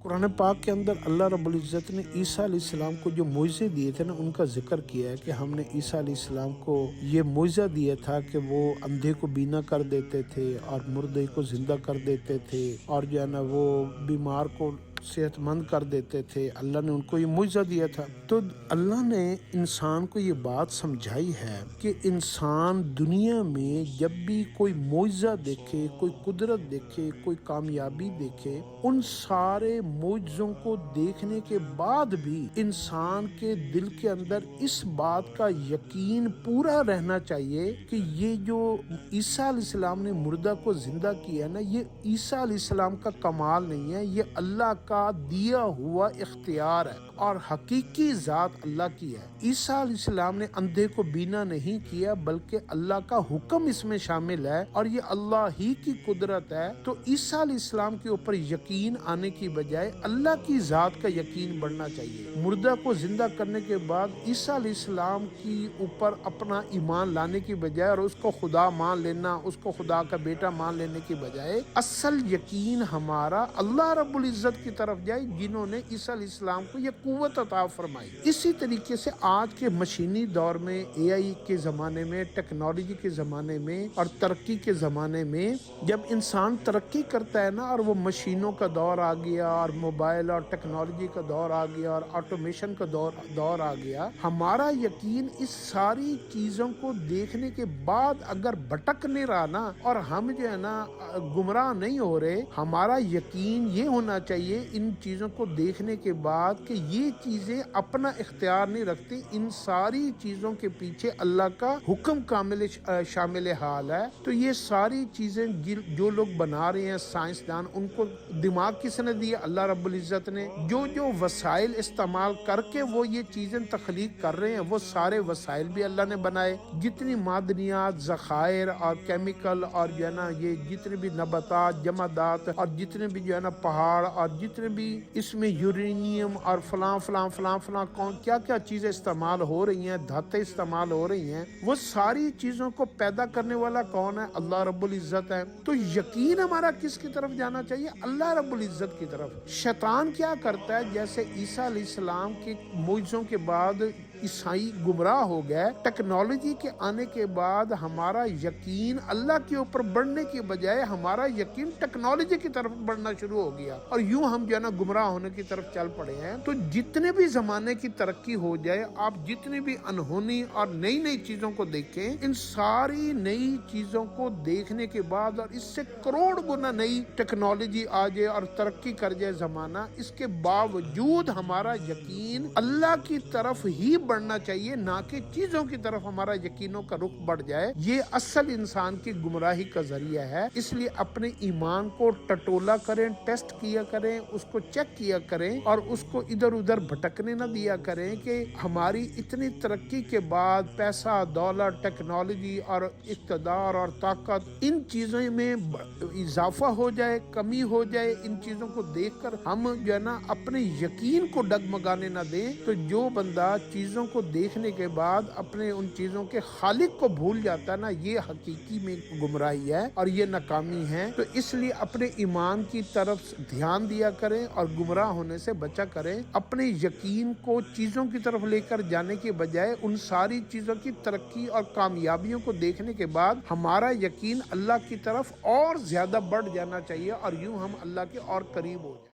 قرآن پاک کے اندر اللہ رب العزت نے عیسیٰ علیہ السلام کو جو معجزے دیے تھے نا، ان کا ذکر کیا ہے کہ ہم نے عیسیٰ علیہ السلام کو یہ معجزہ دیا تھا کہ وہ اندھے کو بینا کر دیتے تھے اور مردے کو زندہ کر دیتے تھے، اور جو ہے نا وہ بیمار کو صحت مند کر دیتے تھے۔ اللہ نے ان کو یہ معجزہ دیا تھا۔ تو اللہ نے انسان کو یہ بات سمجھائی ہے کہ انسان دنیا میں جب بھی کوئی معجزہ دیکھے، کوئی قدرت دیکھے، کوئی کامیابی دیکھے، ان سارے معجزوں کو دیکھنے کے بعد بھی انسان کے دل کے اندر اس بات کا یقین پورا رہنا چاہیے کہ یہ جو عیسیٰ علیہ السلام نے مردہ کو زندہ کیا ہے نا، یہ عیسیٰ علیہ السلام کا کمال نہیں ہے، یہ اللہ کا دیا ہوا اختیار ہے اور حقیقی ذات اللہ کی ہے۔ عیسیٰ علیہ السلام نے اندھے کو بینا نہیں کیا، بلکہ اللہ کا حکم اس میں شامل ہے اور یہ اللہ ہی کی قدرت ہے۔ تو عیسیٰ علیہ السلام کے اوپر یقین آنے کی بجائے اللہ کی ذات کا یقین بڑھنا چاہیے۔ مردہ کو زندہ کرنے کے بعد عیسیٰ علیہ السلام کی اوپر اپنا ایمان لانے کی بجائے اور اس کو خدا مان لینا، اس کو خدا کا بیٹا مان لینے کی بجائے اصل یقین ہمارا اللہ رب العزت کی طرف جائے، جنہوں نے عیسیٰ علیہ السلام کو یہ قوت عطا فرمائی۔ اسی طریقے سے آج کے مشینی دور میں، اے آئی کے زمانے میں، ٹیکنالوجی کے زمانے میں اور ترقی کے زمانے میں، جب انسان ترقی کرتا ہے نا اور وہ مشینوں کا دور آ گیا اور موبائل اور ٹیکنالوجی کا دور آ گیا اور آٹومیشن کا دور آ گیا، ہمارا یقین اس ساری چیزوں کو دیکھنے کے بعد اگر بھٹک نہیں رہا نا اور ہم جو ہے نا گمراہ نہیں ہو رہے، ہمارا یقین یہ ہونا چاہیے ان چیزوں کو دیکھنے کے بعد کہ یہ چیزیں اپنا اختیار نہیں رکھتی، ان ساری چیزوں کے پیچھے اللہ کا حکم کامل شامل حال ہے۔ تو یہ ساری چیزیں جو لوگ بنا رہے ہیں سائنسدان، ان کو دماغ کس نے دیا؟ اللہ رب العزت نے۔ جو وسائل استعمال کر کے وہ یہ چیزیں تخلیق کر رہے ہیں، وہ سارے وسائل بھی اللہ نے بنائے۔ جتنی معدنیات، ذخائر اور کیمیکل اور جو ہے نا یہ جتنے بھی نباتات، جمادات اور جتنے بھی جو ہے نا پہاڑ اور جتنے بھی اس میں یورینیم اور فلاں فلاں فلاں فلاں کیا کیا چیزیں استعمال ہو رہی ہیں، دھاتیں استعمال ہو رہی ہیں، وہ ساری چیزوں کو پیدا کرنے والا کون ہے؟ اللہ رب العزت ہے۔ تو یقین ہمارا کس کی طرف جانا چاہیے؟ اللہ رب العزت کی طرف۔ شیطان کیا کرتا ہے؟ جیسے عیسیٰ علیہ السلام کے معجزوں کے بعد عیسائی گمراہ ہو گئے، ٹیکنالوجی کے آنے کے بعد ہمارا یقین اللہ کے اوپر بڑھنے کی بجائے ہمارا یقین ٹیکنالوجی کی طرف بڑھنا شروع ہو گیا اور یوں ہم جو ہے نا گمراہ ہونے کی طرف چل پڑے ہیں۔ تو جتنے بھی زمانے کی ترقی ہو جائے، آپ جتنی بھی انہونی اور نئی نئی چیزوں کو دیکھیں، ان ساری نئی چیزوں کو دیکھنے کے بعد اور اس سے کروڑ گنا نئی ٹیکنالوجی آ جائے اور ترقی کر جائے زمانہ، اس کے باوجود ہمارا یقین اللہ کی طرف ہی بڑھنا چاہیے، نہ کہ چیزوں کی طرف ہمارا یقینوں کا رخ بڑھ جائے۔ یہ اصل انسان کی گمراہی کا ذریعہ ہے۔ اس لیے اپنے ایمان کو ٹٹولا کریں، ٹیسٹ کیا کریں، اس کو چیک کیا کریں اور اس کو ادھر ادھر بھٹکنے نہ دیا کریں کہ ہماری اتنی ترقی کے بعد پیسہ، دولت، ٹیکنالوجی اور اقتدار اور طاقت، ان چیزوں میں اضافہ ہو جائے، کمی ہو جائے۔ ان چیزوں کو دیکھ کر ہم جو ہے نا اپنے یقین کو ڈگمگانے نہ دیں۔ تو جو بندہ چیزوں کو دیکھنے کے بعد اپنے ان چیزوں کے خالق کو بھول جاتا ہے نا، یہ حقیقی میں گمراہی ہے اور یہ ناکامی ہے۔ تو اس لیے اپنے ایمان کی طرف دھیان دیا کریں اور گمراہ ہونے سے بچا کریں۔ اپنے یقین کو چیزوں کی طرف لے کر جانے کے بجائے ان ساری چیزوں کی ترقی اور کامیابیوں کو دیکھنے کے بعد ہمارا یقین اللہ کی طرف اور زیادہ بڑھ جانا چاہیے اور یوں ہم اللہ کے اور قریب ہو جائیں۔